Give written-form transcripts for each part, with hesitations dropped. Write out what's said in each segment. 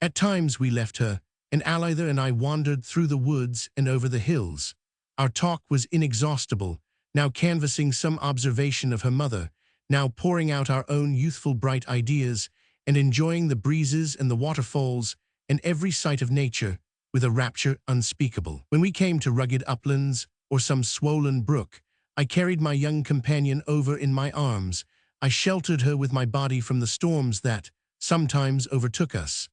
At times we left her, and Alida and I wandered through the woods and over the hills. Our talk was inexhaustible, now canvassing some observation of her mother, now pouring out our own youthful bright ideas, and enjoying the breezes and the waterfalls and every sight of nature with a rapture unspeakable. When we came to rugged uplands or some swollen brook, I carried my young companion over in my arms. I sheltered her with my body from the storms that sometimes overtook us.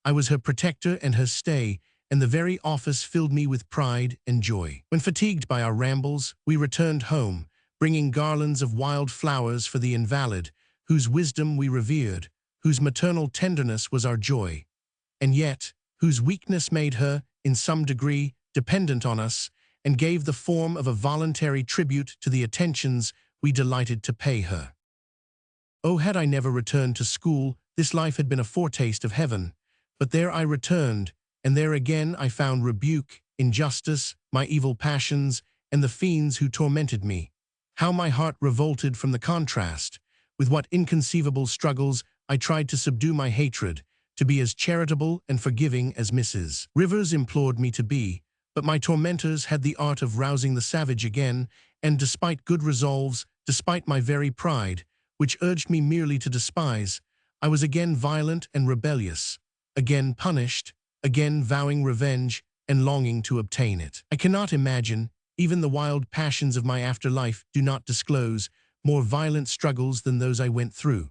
I was her protector and her stay, and the very office filled me with pride and joy. When fatigued by our rambles, we returned home, bringing garlands of wild flowers for the invalid, whose wisdom we revered, whose maternal tenderness was our joy, and yet whose weakness made her, in some degree, dependent on us, and gave the form of a voluntary tribute to the attentions we delighted to pay her. Oh, had I never returned to school, this life had been a foretaste of heaven. But there I returned, and there again I found rebuke, injustice, my evil passions, and the fiends who tormented me. How my heart revolted from the contrast! With what inconceivable struggles I tried to subdue my hatred, to be as charitable and forgiving as Mrs. Rivers implored me to be, but my tormentors had the art of rousing the savage again, and despite good resolves, despite my very pride, which urged me merely to despise, I was again violent and rebellious, again punished, again vowing revenge and longing to obtain it. I cannot imagine, even the wild passions of my afterlife do not disclose more violent struggles than those I went through.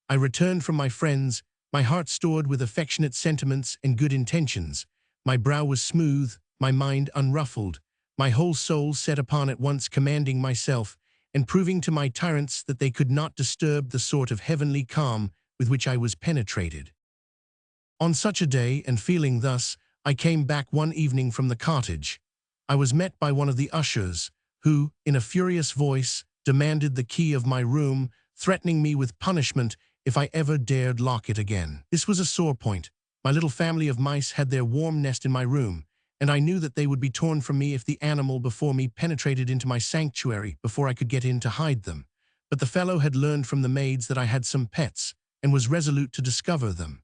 I returned from my friends, my heart stored with affectionate sentiments and good intentions. My brow was smooth, my mind unruffled, my whole soul set upon at once commanding myself and proving to my tyrants that they could not disturb the sort of heavenly calm with which I was penetrated. On such a day, and feeling thus, I came back one evening from the cottage. I was met by one of the ushers, who, in a furious voice, demanded the key of my room, threatening me with punishment if I ever dared lock it again. This was a sore point. My little family of mice had their warm nest in my room, and I knew that they would be torn from me if the animal before me penetrated into my sanctuary before I could get in to hide them. But the fellow had learned from the maids that I had some pets, and was resolute to discover them.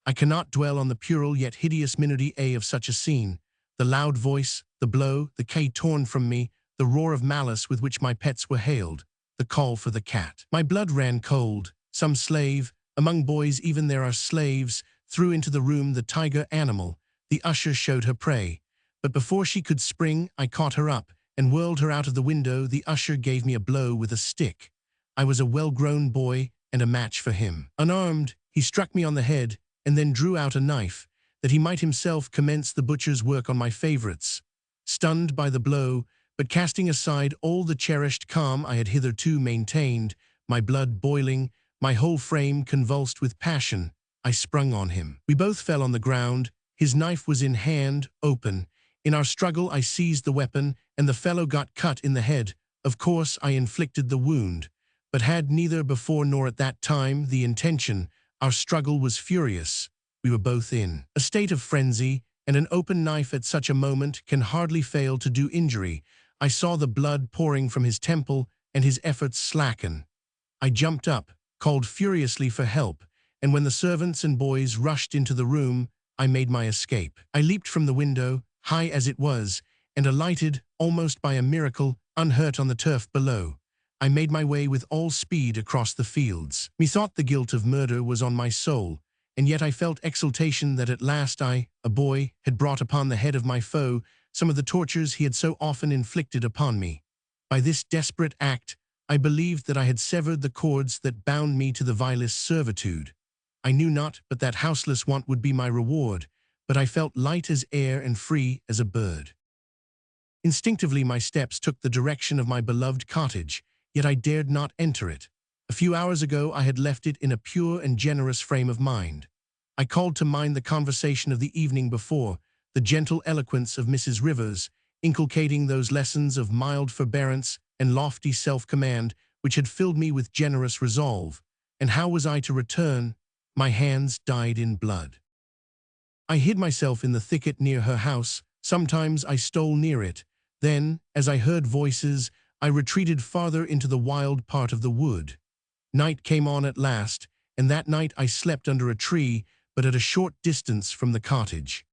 I cannot dwell on the puerile yet hideous minutiae of such a scene, the loud voice, the blow, the key torn from me, the roar of malice with which my pets were hailed, the call for the cat. My blood ran cold. Some slave, among boys even there are slaves, threw into the room the tiger animal. The usher showed her prey, but before she could spring, I caught her up and whirled her out of the window. The usher gave me a blow with a stick. I was a well-grown boy and a match for him. Unarmed, he struck me on the head and then drew out a knife, that he might himself commence the butcher's work on my favorites. Stunned by the blow, but casting aside all the cherished calm I had hitherto maintained, my blood boiling, my whole frame convulsed with passion, I sprung on him. We both fell on the ground. His knife was in hand, open. In our struggle I seized the weapon, and the fellow got cut in the head. Of course I inflicted the wound, but had neither before nor at that time the intention. Our struggle was furious. We were both in a state of frenzy, and an open knife at such a moment can hardly fail to do injury. I saw the blood pouring from his temple and his efforts slacken. I jumped up, called furiously for help, and when the servants and boys rushed into the room, I made my escape. I leaped from the window, high as it was, and alighted, almost by a miracle, unhurt on the turf below. I made my way with all speed across the fields. Methought the guilt of murder was on my soul, and yet I felt exultation that at last I, a boy, had brought upon the head of my foe some of the tortures he had so often inflicted upon me. By this desperate act, I believed that I had severed the cords that bound me to the vilest servitude. I knew not but that houseless want would be my reward, but I felt light as air and free as a bird. Instinctively my steps took the direction of my beloved cottage, yet I dared not enter it. A few hours ago I had left it in a pure and generous frame of mind. I called to mind the conversation of the evening before, the gentle eloquence of Mrs. Rivers, inculcating those lessons of mild forbearance and lofty self-command which had filled me with generous resolve. And how was I to return? My hands dyed in blood. I hid myself in the thicket near her house. Sometimes I stole near it. Then, as I heard voices, I retreated farther into the wild part of the wood. Night came on at last, and that night I slept under a tree, but at a short distance from the cottage.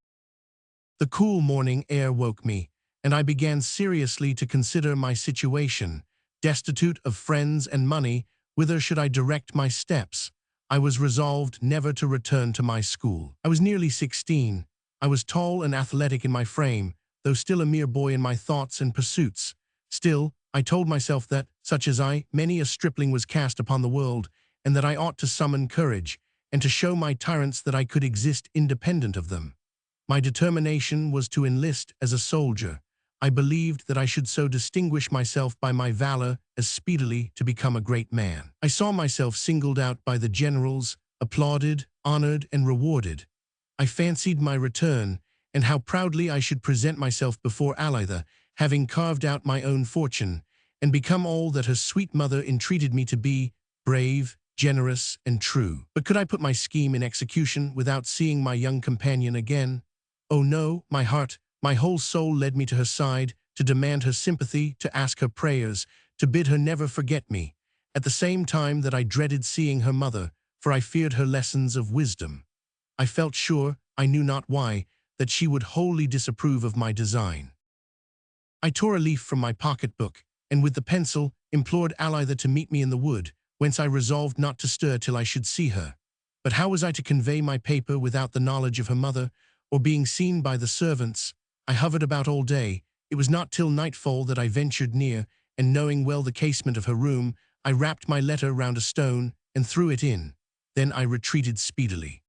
The cool morning air woke me, and I began seriously to consider my situation. Destitute of friends and money, whither should I direct my steps? I was resolved never to return to my school. I was nearly 16. I was tall and athletic in my frame, though still a mere boy in my thoughts and pursuits. Still, I told myself that, such as I, many a stripling was cast upon the world, and that I ought to summon courage, and to show my tyrants that I could exist independent of them. My determination was to enlist as a soldier. I believed that I should so distinguish myself by my valor as speedily to become a great man. I saw myself singled out by the generals, applauded, honored, and rewarded. I fancied my return, and how proudly I should present myself before Elizabeth, having carved out my own fortune, and become all that her sweet mother entreated me to be, brave, generous, and true. But could I put my scheme in execution without seeing my young companion again? Oh no, my heart, my whole soul led me to her side, to demand her sympathy, to ask her prayers, to bid her never forget me, at the same time that I dreaded seeing her mother, for I feared her lessons of wisdom. I felt sure, I knew not why, that she would wholly disapprove of my design. I tore a leaf from my pocket-book, and with the pencil implored Elizabeth to meet me in the wood, whence I resolved not to stir till I should see her. But how was I to convey my paper without the knowledge of her mother, or being seen by the servants? I hovered about all day. It was not till nightfall that I ventured near, and knowing well the casement of her room, I wrapped my letter round a stone and threw it in. Then I retreated speedily.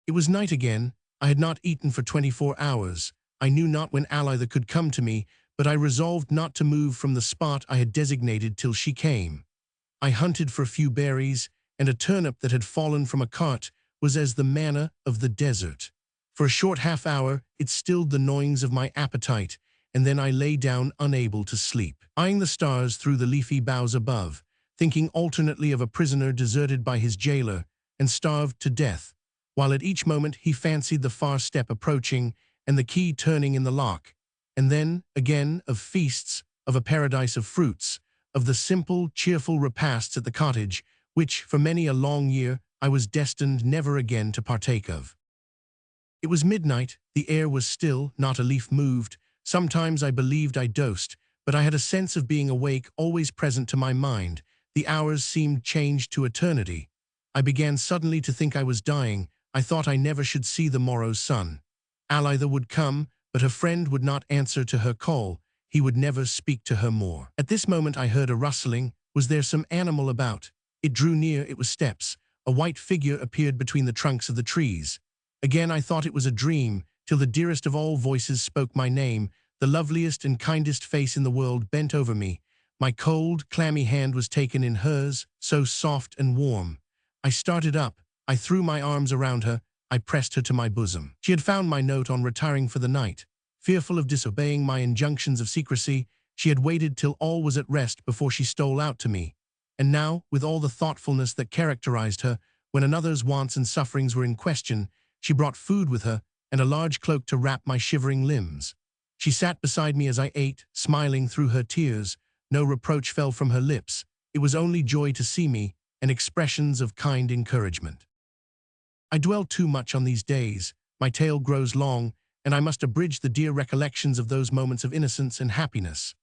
It was night again. I had not eaten for 24 hours. I knew not when Elizabeth could come to me, but I resolved not to move from the spot I had designated till she came. I hunted for a few berries, and a turnip that had fallen from a cart was as the manna of the desert. For a short half-hour it stilled the gnawings of my appetite, and then I lay down unable to sleep, eyeing the stars through the leafy boughs above, thinking alternately of a prisoner deserted by his jailer and starved to death, while at each moment he fancied the far step approaching and the key turning in the lock, and then, again, of feasts, of a paradise of fruits, of the simple, cheerful repasts at the cottage, which, for many a long year, I was destined never again to partake of. It was midnight, the air was still, not a leaf moved. Sometimes I believed I dozed, but I had a sense of being awake always present to my mind. The hours seemed changed to eternity. I began suddenly to think I was dying. I thought I never should see the morrow's sun. Elizabeth would come, but her friend would not answer to her call. He would never speak to her more. At this moment I heard a rustling. Was there some animal about? It drew near. It was steps. A white figure appeared between the trunks of the trees. Again I thought it was a dream, till the dearest of all voices spoke my name. The loveliest and kindest face in the world bent over me. My cold, clammy hand was taken in hers, so soft and warm. I started up. I threw my arms around her. I pressed her to my bosom. She had found my note on retiring for the night. Fearful of disobeying my injunctions of secrecy, she had waited till all was at rest before she stole out to me. And now, with all the thoughtfulness that characterized her, when another's wants and sufferings were in question, she brought food with her and a large cloak to wrap my shivering limbs. She sat beside me as I ate, smiling through her tears. No reproach fell from her lips. It was only joy to see me, and expressions of kind encouragement. I dwell too much on these days. My tale grows long, and I must abridge the dear recollections of those moments of innocence and happiness.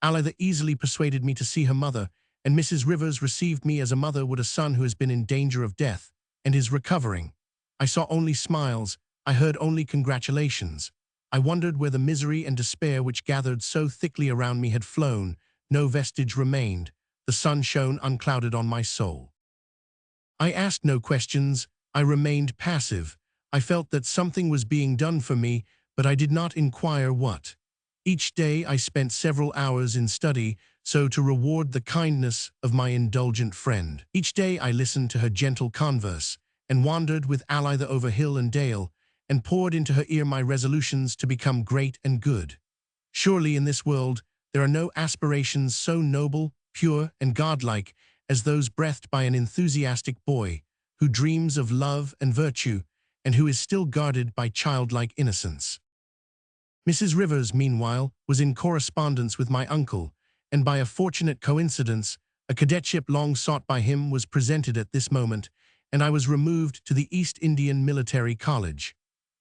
Elizabeth easily persuaded me to see her mother, and Mrs. Rivers received me as a mother would a son who has been in danger of death, and is recovering. I saw only smiles. I heard only congratulations. I wondered where the misery and despair which gathered so thickly around me had flown. No vestige remained. The sun shone unclouded on my soul. I asked no questions. I remained passive. I felt that something was being done for me, but I did not inquire what. Each day I spent several hours in study, so to reward the kindness of my indulgent friend. Each day I listened to her gentle converse, and wandered with Elizabeth over hill and dale, and poured into her ear my resolutions to become great and good. Surely in this world there are no aspirations so noble, pure, and godlike as those breathed by an enthusiastic boy, who dreams of love and virtue, and who is still guarded by childlike innocence. Mrs. Rivers, meanwhile, was in correspondence with my uncle, and by a fortunate coincidence, a cadetship long sought by him was presented at this moment, and I was removed to the East Indian Military College.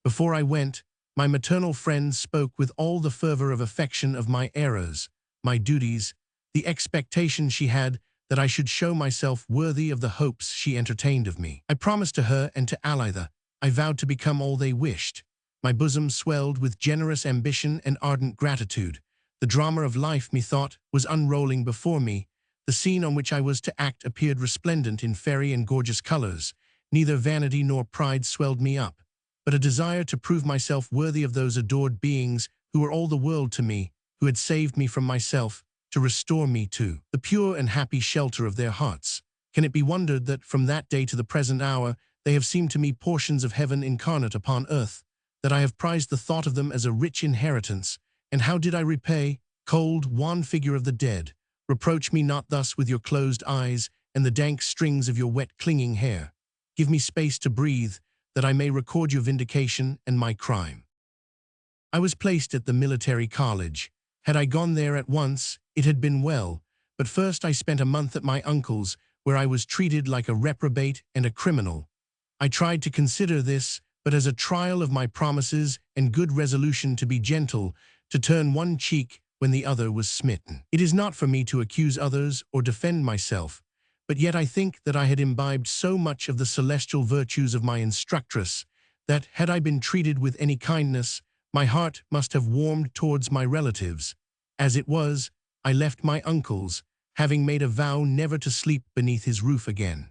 Before I went, my maternal friend spoke with all the fervor of affection of my errors, my duties, the expectation she had that I should show myself worthy of the hopes she entertained of me. I promised to her and to Elizabeth, I vowed to become all they wished. My bosom swelled with generous ambition and ardent gratitude. The drama of life, methought, was unrolling before me. The scene on which I was to act appeared resplendent in fairy and gorgeous colors. Neither vanity nor pride swelled me up, but a desire to prove myself worthy of those adored beings who were all the world to me, who had saved me from myself, to restore me to the pure and happy shelter of their hearts. Can it be wondered that from that day to the present hour they have seemed to me portions of heaven incarnate upon earth, that I have prized the thought of them as a rich inheritance? And how did I repay, cold, wan figure of the dead? Reproach me not thus with your closed eyes and the dank strings of your wet clinging hair. Give me space to breathe, that I may record your vindication and my crime. I was placed at the military college. Had I gone there at once, it had been well, but first I spent a month at my uncle's, where I was treated like a reprobate and a criminal. I tried to consider this but as a trial of my promises and good resolution to be gentle, to turn one cheek when the other was smitten. It is not for me to accuse others or defend myself, but yet I think that I had imbibed so much of the celestial virtues of my instructress that, had I been treated with any kindness, my heart must have warmed towards my relatives. As it was, I left my uncle's, having made a vow never to sleep beneath his roof again.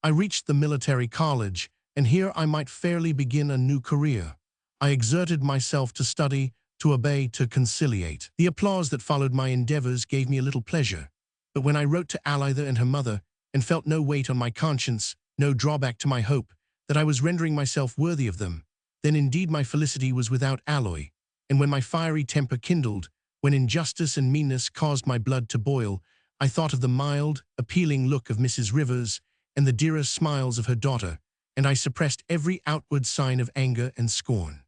I reached the military college, and here I might fairly begin a new career. I exerted myself to study, to obey, to conciliate. The applause that followed my endeavors gave me a little pleasure, but when I wrote to Elizabeth and her mother, and felt no weight on my conscience, no drawback to my hope, that I was rendering myself worthy of them, then indeed my felicity was without alloy, and when my fiery temper kindled, when injustice and meanness caused my blood to boil, I thought of the mild, appealing look of Mrs. Rivers and the dearer smiles of her daughter, and I suppressed every outward sign of anger and scorn.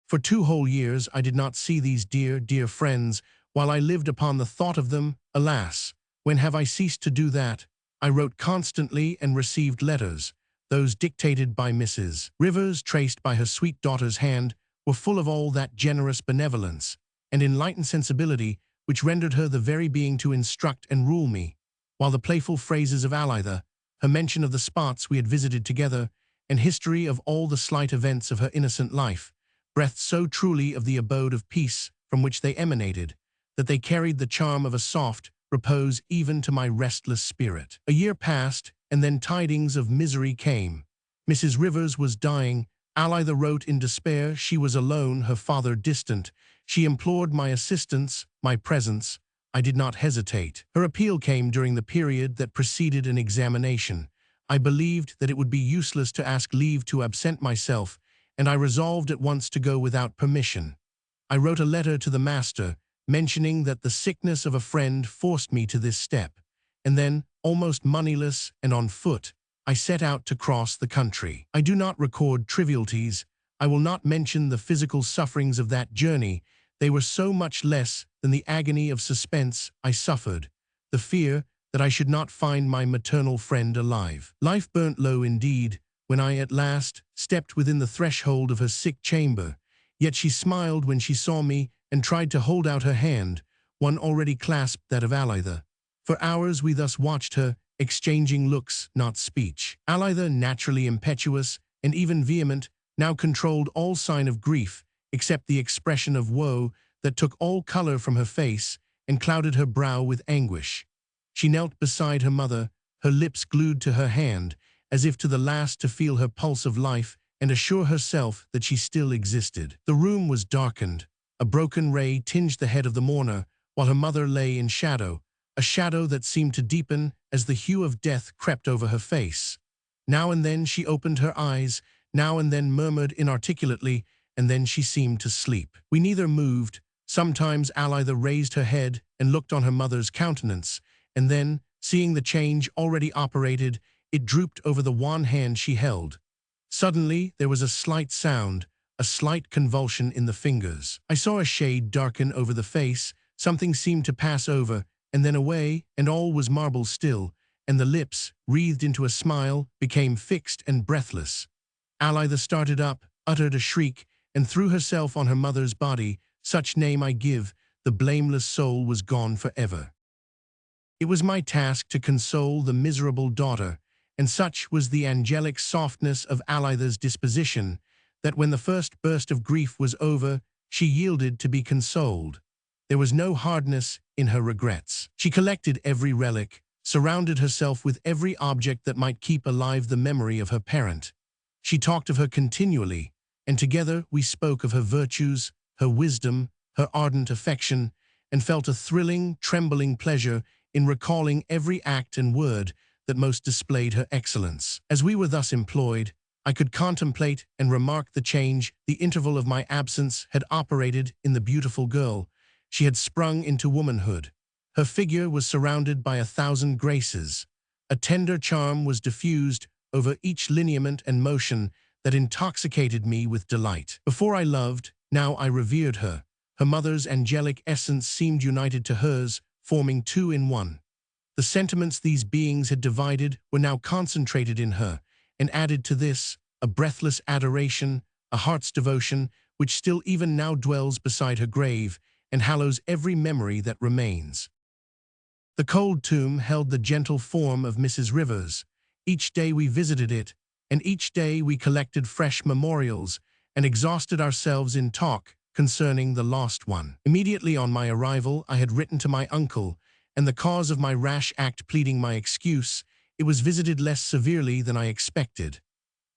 For 2 whole years I did not see these dear, dear friends, while I lived upon the thought of them. Alas, when have I ceased to do that? I wrote constantly and received letters. Those dictated by Mrs. Rivers, traced by her sweet daughter's hand, were full of all that generous benevolence and enlightened sensibility which rendered her the very being to instruct and rule me, while the playful phrases of Elizabeth, her mention of the spots we had visited together, and history of all the slight events of her innocent life, breathed so truly of the abode of peace from which they emanated, that they carried the charm of a soft repose even to my restless spirit. A year passed, and then tidings of misery came. Mrs. Rivers was dying. Elizabeth wrote in despair. She was alone, her father distant. She implored my assistance, my presence. I did not hesitate. Her appeal came during the period that preceded an examination. I believed that it would be useless to ask leave to absent myself, and I resolved at once to go without permission. I wrote a letter to the master, mentioning that the sickness of a friend forced me to this step, and then, almost moneyless and on foot, I set out to cross the country. I do not record trivialities. I will not mention the physical sufferings of that journey. They were so much less than the agony of suspense I suffered, the fear that I should not find my maternal friend alive. Life burnt low indeed when I at last stepped within the threshold of her sick chamber, yet she smiled when she saw me and tried to hold out her hand, one already clasped that of Elizabeth. For hours we thus watched her, exchanging looks, not speech. Elizabeth, naturally impetuous and even vehement, now controlled all sign of grief, except the expression of woe that took all color from her face and clouded her brow with anguish. She knelt beside her mother, her lips glued to her hand, as if to the last to feel her pulse of life and assure herself that she still existed. The room was darkened. A broken ray tinged the head of the mourner, while her mother lay in shadow, a shadow that seemed to deepen as the hue of death crept over her face. Now and then she opened her eyes, now and then murmured inarticulately, and then she seemed to sleep. We neither moved. Sometimes Elizabeth raised her head and looked on her mother's countenance, and then, seeing the change already operated, it drooped over the wan hand she held. Suddenly there was a slight sound, a slight convulsion in the fingers. I saw a shade darken over the face, something seemed to pass over, and then away, and all was marble still, and the lips, wreathed into a smile, became fixed and breathless. Elitha started up, uttered a shriek, and threw herself on her mother's body. Such name I give, the blameless soul was gone forever. It was my task to console the miserable daughter, and such was the angelic softness of Elitha's disposition, that when the first burst of grief was over, she yielded to be consoled. There was no hardness in her regrets. She collected every relic, surrounded herself with every object that might keep alive the memory of her parent. She talked of her continually, and together we spoke of her virtues, her wisdom, her ardent affection, and felt a thrilling, trembling pleasure in recalling every act and word that most displayed her excellence. As we were thus employed, I could contemplate and remark the change the interval of my absence had operated in the beautiful girl. She had sprung into womanhood. Her figure was surrounded by 1,000 graces. A tender charm was diffused over each lineament and motion that intoxicated me with delight. Before I loved, now I revered her. Her mother's angelic essence seemed united to hers, forming two in one. The sentiments these beings had divided were now concentrated in her, and added to this, a breathless adoration, a heart's devotion, which still even now dwells beside her grave, and hallows every memory that remains. The cold tomb held the gentle form of Mrs. Rivers. Each day we visited it, and each day we collected fresh memorials, and exhausted ourselves in talk concerning the lost one. Immediately on my arrival, I had written to my uncle, and the cause of my rash act pleading my excuse, it was visited less severely than I expected.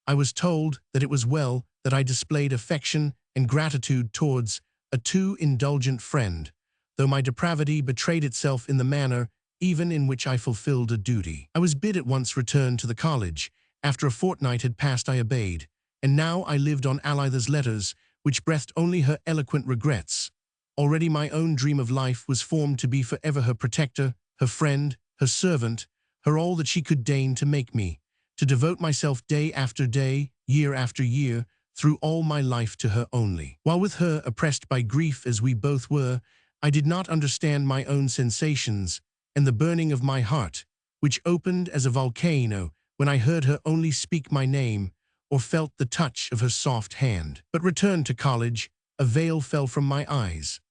I was told that it was well that I displayed affection and gratitude towards a too indulgent friend, though my depravity betrayed itself in the manner even in which I fulfilled a duty. I was bid at once return to the college. After a fortnight had passed I obeyed, and now I lived on Elitha's letters, which breathed only her eloquent regrets. Already my own dream of life was formed to be forever her protector, her friend, her servant, her all that she could deign to make me, to devote myself day after day, year after year, through all my life to her only. While with her, oppressed by grief as we both were, I did not understand my own sensations, and the burning of my heart, which opened as a volcano when I heard her only speak my name, or felt the touch of her soft hand. But returned to college, a veil fell from my eyes.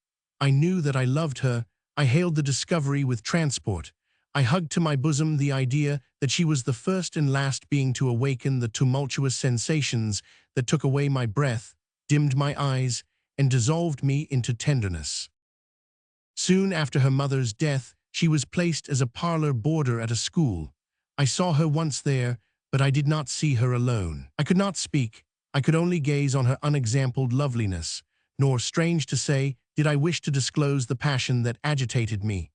I knew that I loved her. I hailed the discovery with transport. I hugged to my bosom the idea that she was the first and last being to awaken the tumultuous sensations that took away my breath, dimmed my eyes, and dissolved me into tenderness. Soon after her mother's death, she was placed as a parlor boarder at a school. I saw her once there, but I did not see her alone. I could not speak. I could only gaze on her unexampled loveliness, nor, strange to say, did I wish to disclose the passion that agitated me.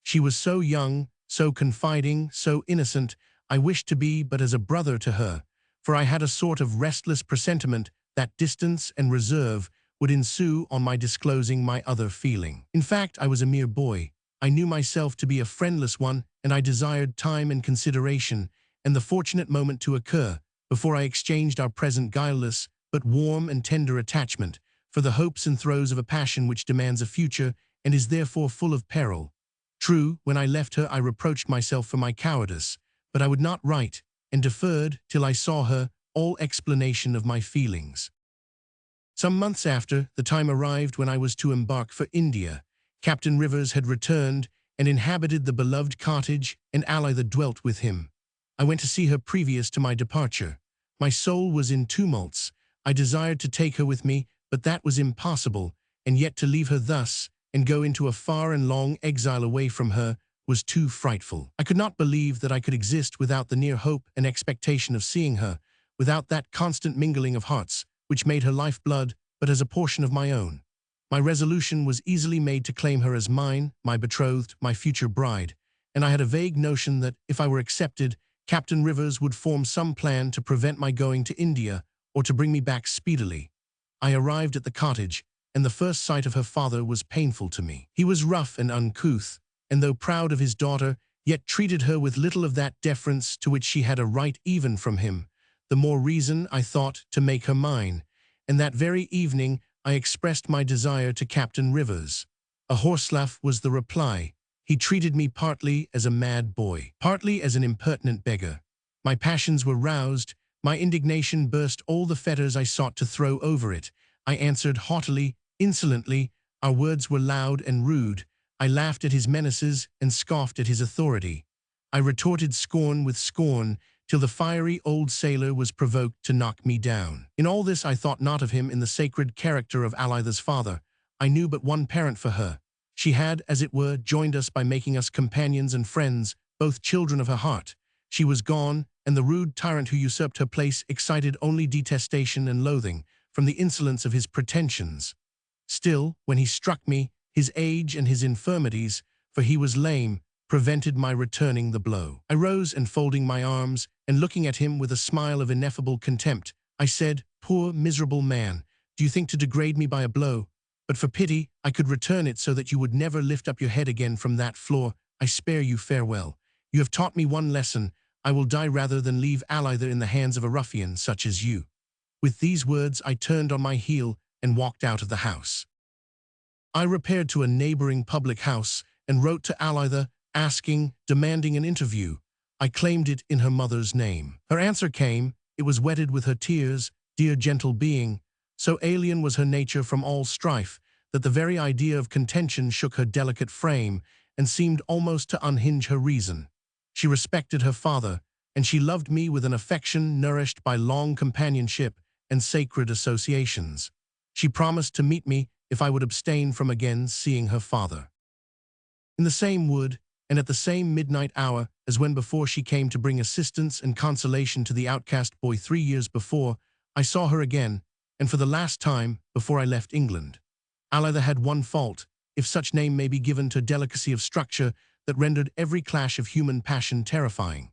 She was so young, so confiding, so innocent, I wished to be but as a brother to her, for I had a sort of restless presentiment that distance and reserve would ensue on my disclosing my other feeling. In fact, I was a mere boy. I knew myself to be a friendless one, and I desired time and consideration, and the fortunate moment to occur, before I exchanged our present guileless, but warm and tender attachment, for the hopes and throes of a passion which demands a future, and is therefore full of peril. True, when I left her I reproached myself for my cowardice, but I would not write, and deferred, till I saw her, all explanation of my feelings. Some months after, the time arrived when I was to embark for India. Captain Rivers had returned, and inhabited the beloved cottage, and Elitha dwelt with him. I went to see her previous to my departure. My soul was in tumults. I desired to take her with me, but that was impossible, and yet to leave her thus, and go into a far and long exile away from her, was too frightful. I could not believe that I could exist without the near hope and expectation of seeing her, without that constant mingling of hearts, which made her life-blood, but as a portion of my own. My resolution was easily made to claim her as mine, my betrothed, my future bride, and I had a vague notion that, if I were accepted, Captain Rivers would form some plan to prevent my going to India, or to bring me back speedily. I arrived at the cottage, and the first sight of her father was painful to me. He was rough and uncouth, and though proud of his daughter, yet treated her with little of that deference to which she had a right even from him. The more reason, I thought, to make her mine, and that very evening I expressed my desire to Captain Rivers. A horselaugh was the reply. He treated me partly as a mad boy, partly as an impertinent beggar. My passions were roused, my indignation burst all the fetters I sought to throw over it. I answered haughtily, insolently. Our words were loud and rude. I laughed at his menaces and scoffed at his authority. I retorted scorn with scorn, till the fiery old sailor was provoked to knock me down. In all this I thought not of him in the sacred character of Elizabeth's father. I knew but one parent for her. She had, as it were, joined us by making us companions and friends, both children of her heart. She was gone, and the rude tyrant who usurped her place excited only detestation and loathing, from the insolence of his pretensions. Still, when he struck me, his age and his infirmities, for he was lame, prevented my returning the blow. I rose and folding my arms, and looking at him with a smile of ineffable contempt, I said, "Poor, miserable man, do you think to degrade me by a blow? But for pity, I could return it so that you would never lift up your head again from that floor. I spare you farewell. You have taught me one lesson. I will die rather than leave Elizabeth in the hands of a ruffian such as you." With these words I turned on my heel and walked out of the house. I repaired to a neighboring public house and wrote to Elizabeth, demanding an interview. I claimed it in her mother's name. Her answer came. It was wetted with her tears. Dear gentle being, so alien was her nature from all strife, that the very idea of contention shook her delicate frame and seemed almost to unhinge her reason. She respected her father, and she loved me with an affection nourished by long companionship and sacred associations. She promised to meet me if I would abstain from again seeing her father. In the same wood, and at the same midnight hour as when before she came to bring assistance and consolation to the outcast boy 3 years before, I saw her again, and for the last time, before I left England. Elizabeth had one fault, if such name may be given to delicacy of structure, that rendered every clash of human passion terrifying.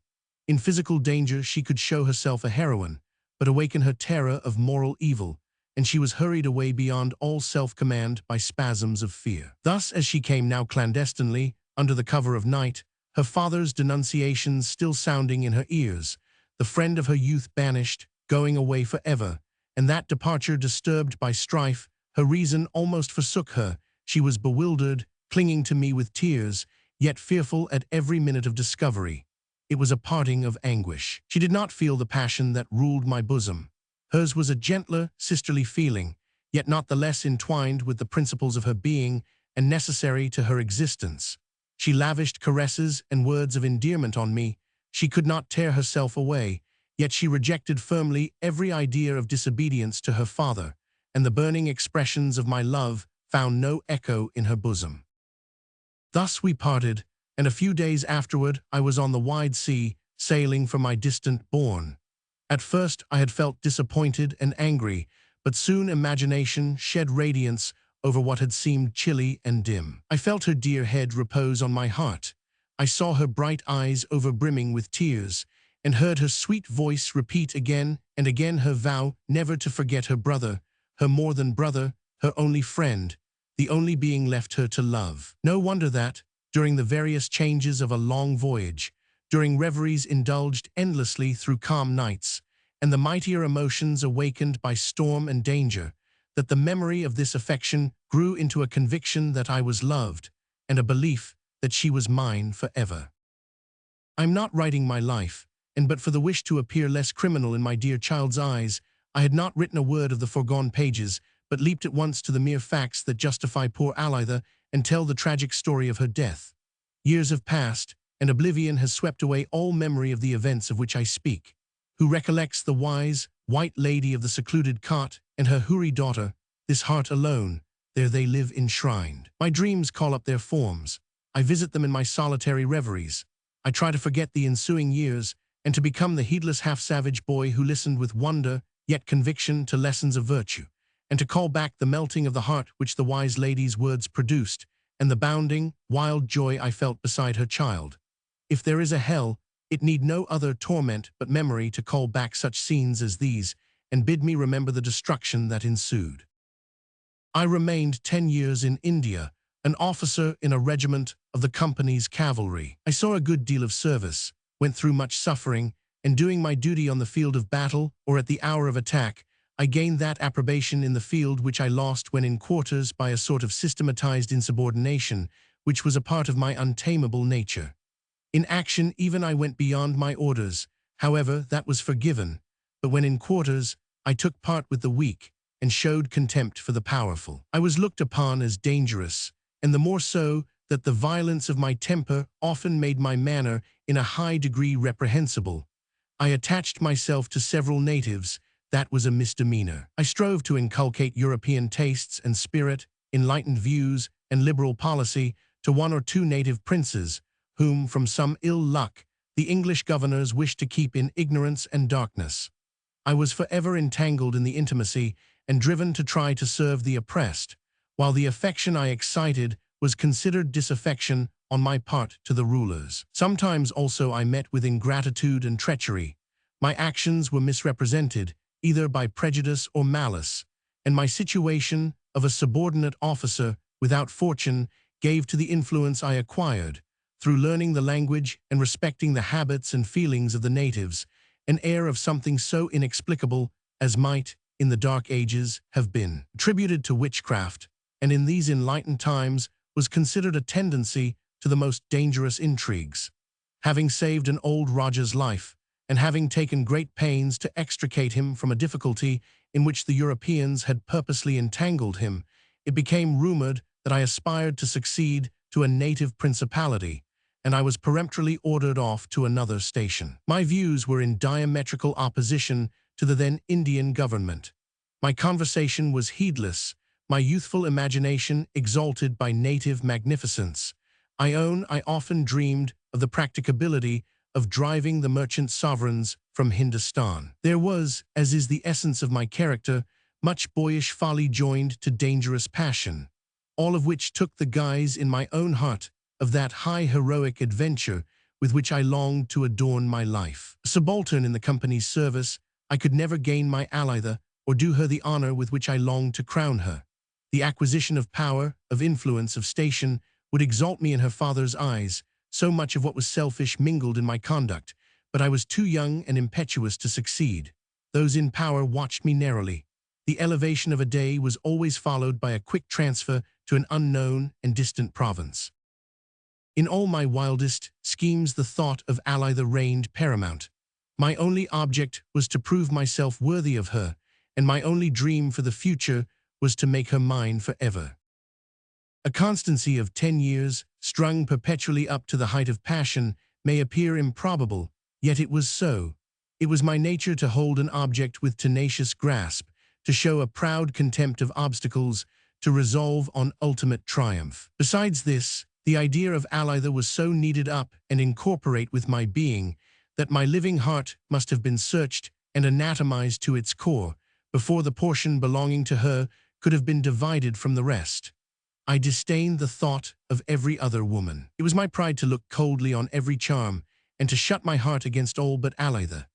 In physical danger she could show herself a heroine, but awaken her terror of moral evil, and she was hurried away beyond all self-command by spasms of fear. Thus, as she came now clandestinely, under the cover of night, her father's denunciations still sounding in her ears, the friend of her youth banished, going away forever, and that departure disturbed by strife, her reason almost forsook her. She was bewildered, clinging to me with tears, yet fearful at every minute of discovery. It was a parting of anguish. She did not feel the passion that ruled my bosom. Hers was a gentler, sisterly feeling, yet not the less entwined with the principles of her being and necessary to her existence. She lavished caresses and words of endearment on me. She could not tear herself away, yet she rejected firmly every idea of disobedience to her father, and the burning expressions of my love found no echo in her bosom. Thus we parted, and a few days afterward I was on the wide sea, sailing for my distant bourne. At first I had felt disappointed and angry, but soon imagination shed radiance over what had seemed chilly and dim. I felt her dear head repose on my heart. I saw her bright eyes overbrimming with tears, and heard her sweet voice repeat again and again her vow never to forget her brother, her more than brother, her only friend, the only being left her to love. No wonder that, during the various changes of a long voyage, during reveries indulged endlessly through calm nights, and the mightier emotions awakened by storm and danger, that the memory of this affection grew into a conviction that I was loved, and a belief that she was mine forever. I am not writing my life, and but for the wish to appear less criminal in my dear child's eyes, I had not written a word of the foregone pages, but leaped at once to the mere facts that justify poor Elizabeth and tell the tragic story of her death. Years have passed, and oblivion has swept away all memory of the events of which I speak. Who recollects the wise, white lady of the secluded cot and her houri daughter, this heart alone, there they live enshrined. My dreams call up their forms. I visit them in my solitary reveries. I try to forget the ensuing years and to become the heedless half-savage boy who listened with wonder, yet conviction, to lessons of virtue, and to call back the melting of the heart which the wise lady's words produced, and the bounding, wild joy I felt beside her child. If there is a hell, it need no other torment but memory to call back such scenes as these, and bid me remember the destruction that ensued. I remained 10 years in India, an officer in a regiment of the company's cavalry. I saw a good deal of service, went through much suffering, and doing my duty on the field of battle or at the hour of attack, I gained that approbation in the field which I lost when in quarters by a sort of systematized insubordination which was a part of my untamable nature. In action, even I went beyond my orders. However, that was forgiven. But when in quarters, I took part with the weak and showed contempt for the powerful. I was looked upon as dangerous, and the more so that the violence of my temper often made my manner in a high degree reprehensible. I attached myself to several natives. That was a misdemeanor. I strove to inculcate European tastes and spirit, enlightened views, and liberal policy to one or two native princes, whom, from some ill luck, the English governors wished to keep in ignorance and darkness. I was forever entangled in the intimacy and driven to try to serve the oppressed, while the affection I excited was considered disaffection on my part to the rulers. Sometimes also I met with ingratitude and treachery. My actions were misrepresented, either by prejudice or malice, and my situation of a subordinate officer without fortune gave to the influence I acquired, through learning the language and respecting the habits and feelings of the natives, an air of something so inexplicable as might, in the Dark Ages, have been attributed to witchcraft, and in these enlightened times was considered a tendency to the most dangerous intrigues. Having saved an old Raja's life, and having taken great pains to extricate him from a difficulty in which the Europeans had purposely entangled him, it became rumored that I aspired to succeed to a native principality, and I was peremptorily ordered off to another station. My views were in diametrical opposition to the then Indian government. My conversation was heedless, my youthful imagination exalted by native magnificence. I own I often dreamed of the practicability of driving the merchant sovereigns from Hindustan. There was, as is the essence of my character, much boyish folly joined to dangerous passion, all of which took the guise in my own heart of that high heroic adventure with which I longed to adorn my life. A subaltern in the company's service, I could never gain my ally or do her the honor with which I longed to crown her. The acquisition of power, of influence, of station would exalt me in her father's eyes. So much of what was selfish mingled in my conduct, but I was too young and impetuous to succeed. Those in power watched me narrowly. The elevation of a day was always followed by a quick transfer to an unknown and distant province. In all my wildest schemes the thought of ally reigned paramount. My only object was to prove myself worthy of her, and my only dream for the future was to make her mine forever. A constancy of 10 years, strung perpetually up to the height of passion, may appear improbable, yet it was so. It was my nature to hold an object with tenacious grasp, to show a proud contempt of obstacles, to resolve on ultimate triumph. Besides this, the idea of ally was so kneaded up and incorporate with my being that my living heart must have been searched and anatomized to its core before the portion belonging to her could have been divided from the rest. I disdained the thought of every other woman. It was my pride to look coldly on every charm and to shut my heart against all but Alitha.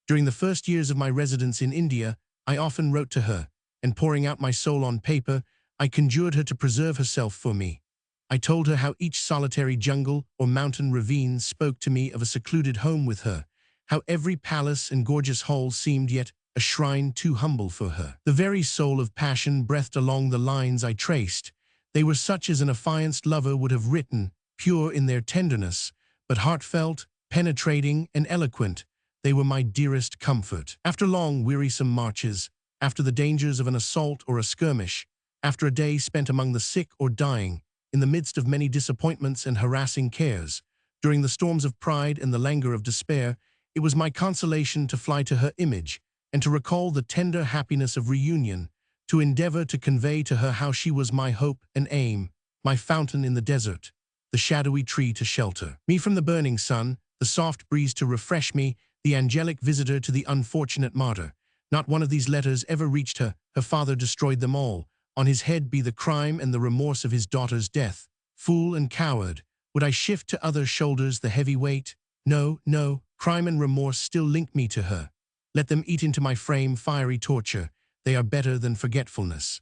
During the first years of my residence in India, I often wrote to her, and pouring out my soul on paper, I conjured her to preserve herself for me. I told her how each solitary jungle or mountain ravine spoke to me of a secluded home with her, how every palace and gorgeous hall seemed yet a shrine too humble for her. The very soul of passion breathed along the lines I traced. They were such as an affianced lover would have written, pure in their tenderness, but heartfelt, penetrating, and eloquent. They were my dearest comfort. After long, wearisome marches, after the dangers of an assault or a skirmish, after a day spent among the sick or dying, in the midst of many disappointments and harassing cares, during the storms of pride and the languor of despair, it was my consolation to fly to her image and to recall the tender happiness of reunion, to endeavor to convey to her how she was my hope and aim, my fountain in the desert, the shadowy tree to shelter me from the burning sun, the soft breeze to refresh me, the angelic visitor to the unfortunate martyr. Not one of these letters ever reached her. Her father destroyed them all. On his head be the crime and the remorse of his daughter's death. Fool and coward, would I shift to other shoulders the heavy weight? No, no, crime and remorse still link me to her. Let them eat into my frame fiery torture. They are better than forgetfulness.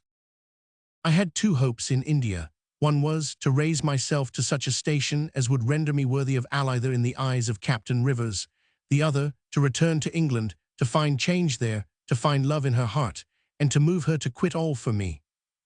I had two hopes in India. One was to raise myself to such a station as would render me worthy of Alitha in the eyes of Captain Rivers. The other, to return to England, to find change there, to find love in her heart, and to move her to quit all for me.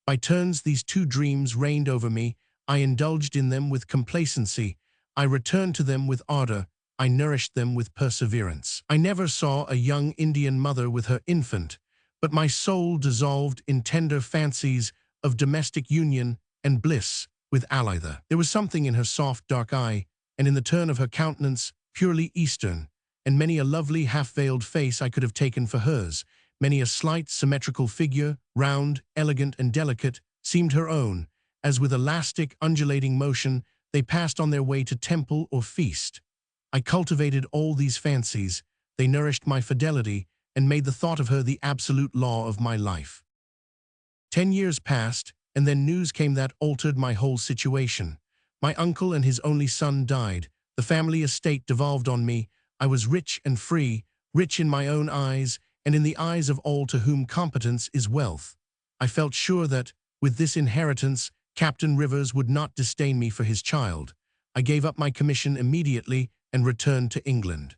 By turns these two dreams reigned over me. I indulged in them with complacency. I returned to them with ardor. I nourished them with perseverance. I never saw a young Indian mother with her infant, but my soul dissolved in tender fancies of domestic union and bliss with Elizabeth. There was something in her soft dark eye, and in the turn of her countenance, purely Eastern, and many a lovely half-veiled face I could have taken for hers, many a slight symmetrical figure, round, elegant, and delicate, seemed her own, as with elastic, undulating motion they passed on their way to temple or feast. I cultivated all these fancies, they nourished my fidelity, and made the thought of her the absolute law of my life. 10 years passed, and then news came that altered my whole situation. My uncle and his only son died. The family estate devolved on me. I was rich and free, rich in my own eyes, and in the eyes of all to whom competence is wealth. I felt sure that, with this inheritance, Captain Rivers would not disdain me for his child. I gave up my commission immediately and returned to England.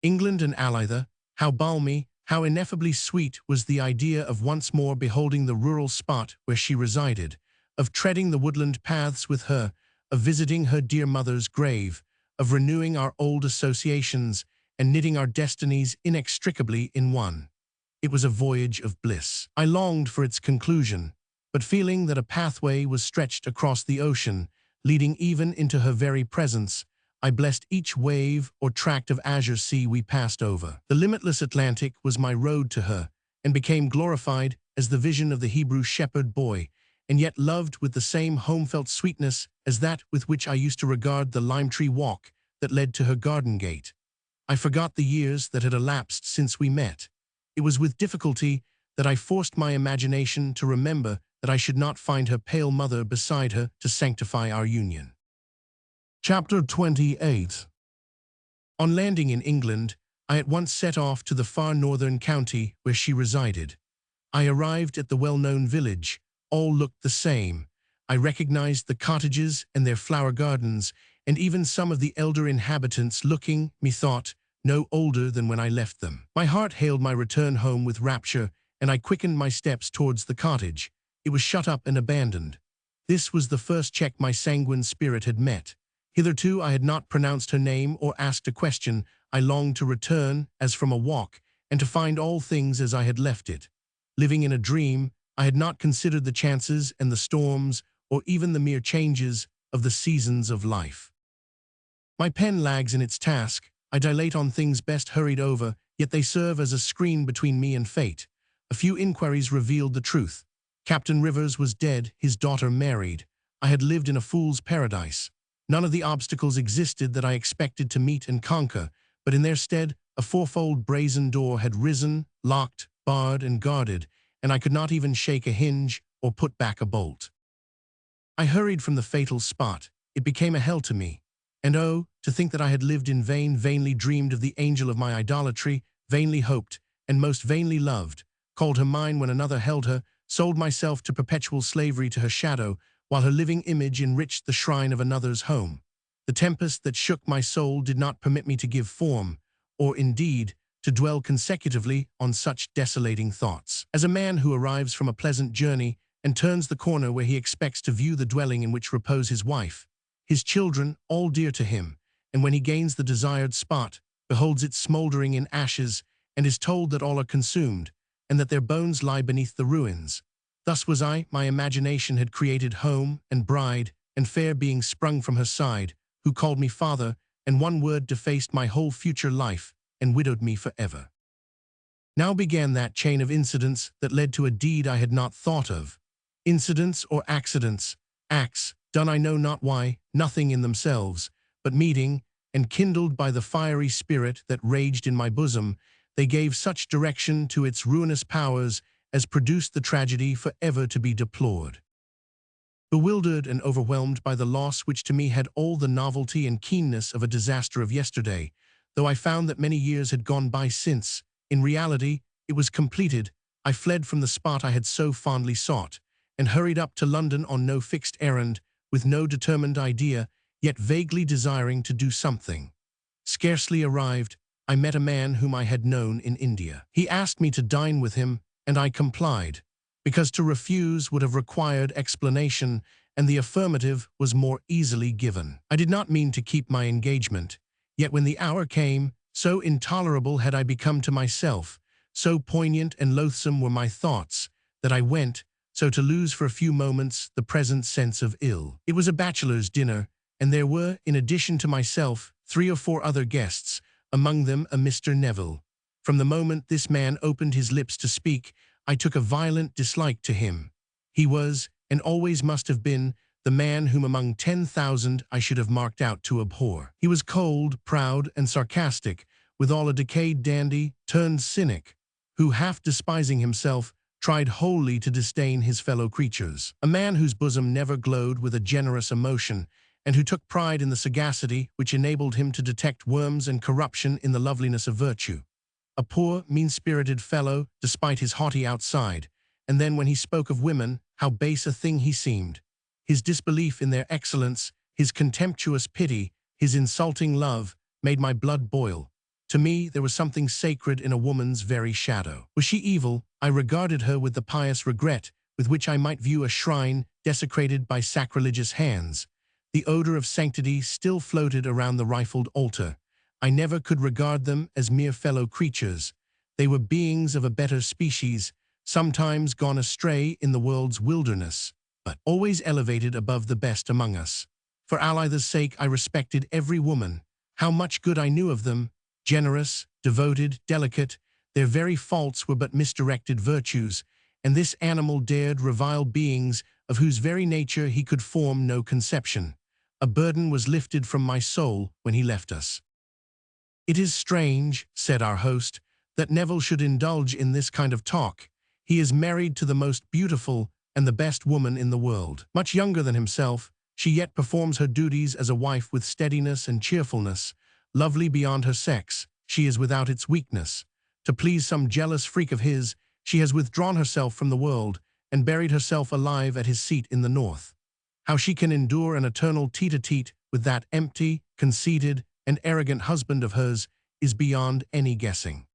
England and Elizabeth, how balmy, how ineffably sweet was the idea of once more beholding the rural spot where she resided, of treading the woodland paths with her, of visiting her dear mother's grave, of renewing our old associations and knitting our destinies inextricably in one. It was a voyage of bliss. I longed for its conclusion, but feeling that a pathway was stretched across the ocean, leading even into her very presence, I blessed each wave or tract of azure sea we passed over. The limitless Atlantic was my road to her, and became glorified as the vision of the Hebrew shepherd boy, and yet loved with the same home-felt sweetness as that with which I used to regard the lime-tree walk that led to her garden gate. I forgot the years that had elapsed since we met. It was with difficulty that I forced my imagination to remember that I should not find her pale mother beside her to sanctify our union. Chapter 28. On landing in England, I at once set off to the far northern county where she resided. I arrived at the well-known village. All looked the same. I recognized the cottages and their flower gardens, and even some of the elder inhabitants looking, methought, no older than when I left them. My heart hailed my return home with rapture, and I quickened my steps towards the cottage. It was shut up and abandoned. This was the first check my sanguine spirit had met. Hitherto I had not pronounced her name or asked a question. I longed to return, as from a walk, and to find all things as I had left it. Living in a dream, I had not considered the chances and the storms, or even the mere changes of the seasons of life. My pen lags in its task. I dilate on things best hurried over, yet they serve as a screen between me and fate. A few inquiries revealed the truth. Captain Rivers was dead, his daughter married. I had lived in a fool's paradise. None of the obstacles existed that I expected to meet and conquer, but in their stead, a fourfold brazen door had risen, locked, barred, and guarded, and I could not even shake a hinge or put back a bolt. I hurried from the fatal spot. It became a hell to me. And oh, to think that I had lived in vain, vainly dreamed of the angel of my idolatry, vainly hoped, and most vainly loved, called her mine when another held her, sold myself to perpetual slavery to her shadow, while her living image enriched the shrine of another's home. The tempest that shook my soul did not permit me to give form, or indeed, to dwell consecutively on such desolating thoughts. As a man who arrives from a pleasant journey and turns the corner where he expects to view the dwelling in which repose his wife, his children, all dear to him, and when he gains the desired spot, beholds it smoldering in ashes, and is told that all are consumed, and that their bones lie beneath the ruins. Thus was I. My imagination had created home and bride and fair being sprung from her side, who called me father, and one word defaced my whole future life and widowed me forever. Now began that chain of incidents that led to a deed I had not thought of. Incidents or accidents, acts, done I know not why, nothing in themselves, but meeting, and kindled by the fiery spirit that raged in my bosom, they gave such direction to its ruinous powers as produced the tragedy forever to be deplored. Bewildered and overwhelmed by the loss which to me had all the novelty and keenness of a disaster of yesterday, though I found that many years had gone by since, in reality, it was completed, I fled from the spot I had so fondly sought, and hurried up to London on no fixed errand, with no determined idea, yet vaguely desiring to do something. Scarcely arrived, I met a man whom I had known in India. He asked me to dine with him, and I complied, because to refuse would have required explanation, and the affirmative was more easily given. I did not mean to keep my engagement, yet when the hour came, so intolerable had I become to myself, so poignant and loathsome were my thoughts, that I went, so to lose for a few moments the present sense of ill. It was a bachelor's dinner, and there were, in addition to myself, 3 or 4 other guests, among them a Mr. Neville. From the moment this man opened his lips to speak, I took a violent dislike to him. He was, and always must have been, the man whom among 10,000 I should have marked out to abhor. He was cold, proud, and sarcastic, withal a decayed dandy turned cynic, who, half despising himself, tried wholly to disdain his fellow creatures. A man whose bosom never glowed with a generous emotion, and who took pride in the sagacity which enabled him to detect worms and corruption in the loveliness of virtue. A poor, mean-spirited fellow, despite his haughty outside, and then when he spoke of women, how base a thing he seemed. His disbelief in their excellence, his contemptuous pity, his insulting love, made my blood boil. To me, there was something sacred in a woman's very shadow. Was she evil? I regarded her with the pious regret with which I might view a shrine desecrated by sacrilegious hands. The odor of sanctity still floated around the rifled altar. I never could regard them as mere fellow creatures. They were beings of a better species, sometimes gone astray in the world's wilderness, but always elevated above the best among us. For Allytha's sake I respected every woman. How much good I knew of them, generous, devoted, delicate, their very faults were but misdirected virtues, and this animal dared revile beings of whose very nature he could form no conception. A burden was lifted from my soul when he left us. "It is strange," said our host, "that Neville should indulge in this kind of talk. He is married to the most beautiful and the best woman in the world. Much younger than himself, she yet performs her duties as a wife with steadiness and cheerfulness. Lovely beyond her sex, she is without its weakness. To please some jealous freak of his, she has withdrawn herself from the world and buried herself alive at his seat in the north. How she can endure an eternal tete-a-tete with that empty, conceited, and arrogant husband of hers is beyond any guessing."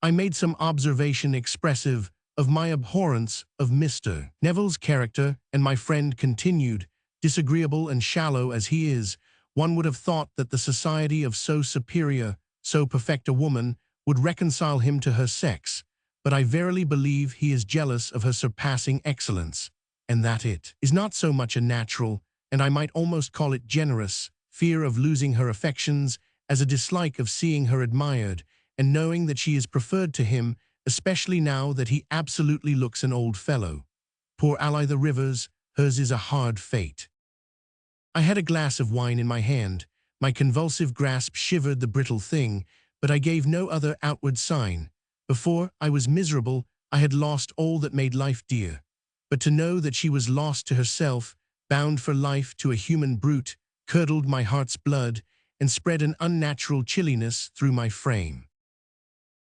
I made some observation expressive of my abhorrence of Mr. Neville's character, and my friend continued, "Disagreeable and shallow as he is, one would have thought that the society of so superior, so perfect a woman would reconcile him to her sex, but I verily believe he is jealous of her surpassing excellence, and that it is not so much a natural, and I might almost call it generous, fear of losing her affections as a dislike of seeing her admired, and knowing that she is preferred to him, especially now that he absolutely looks an old fellow. Poor Allytha Rivers, hers is a hard fate." I had a glass of wine in my hand. My convulsive grasp shivered the brittle thing, but I gave no other outward sign. Before I was miserable, I had lost all that made life dear. But to know that she was lost to herself, bound for life to a human brute, curdled my heart's blood and spread an unnatural chilliness through my frame.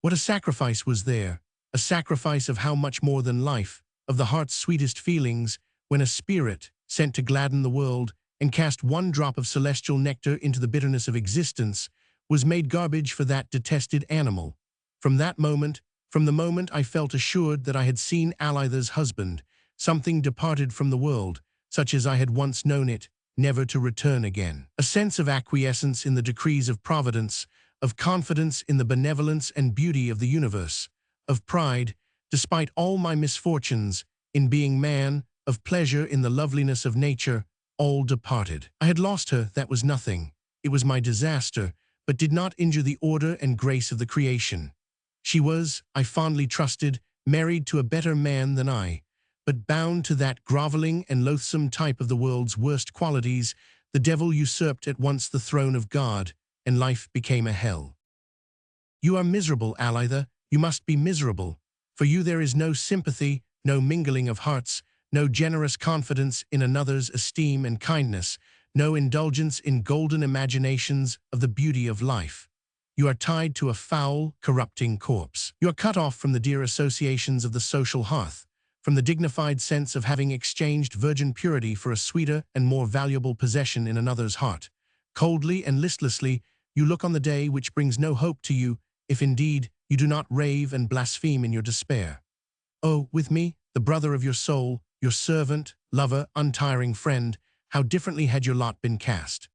What a sacrifice was there, a sacrifice of how much more than life, of the heart's sweetest feelings, when a spirit, sent to gladden the world and cast one drop of celestial nectar into the bitterness of existence, was made garbage for that detested animal. From that moment, from the moment I felt assured that I had seen Allytha's husband, something departed from the world, such as I had once known it, never to return again. A sense of acquiescence in the decrees of Providence, of confidence in the benevolence and beauty of the universe, of pride, despite all my misfortunes, in being man, of pleasure in the loveliness of nature, all departed. I had lost her, that was nothing. It was my disaster, but did not injure the order and grace of the creation. She was, I fondly trusted, married to a better man than I, but bound to that groveling and loathsome type of the world's worst qualities. The devil usurped at once the throne of God, and life became a hell. "You are miserable, Allytha, you must be miserable. For you there is no sympathy, no mingling of hearts, no generous confidence in another's esteem and kindness, no indulgence in golden imaginations of the beauty of life. You are tied to a foul, corrupting corpse. You are cut off from the dear associations of the social hearth, from the dignified sense of having exchanged virgin purity for a sweeter and more valuable possession in another's heart. Coldly and listlessly you look on the day which brings no hope to you, if indeed you do not rave and blaspheme in your despair. Oh, with me, the brother of your soul, your servant, lover, untiring friend, how differently had your lot been cast.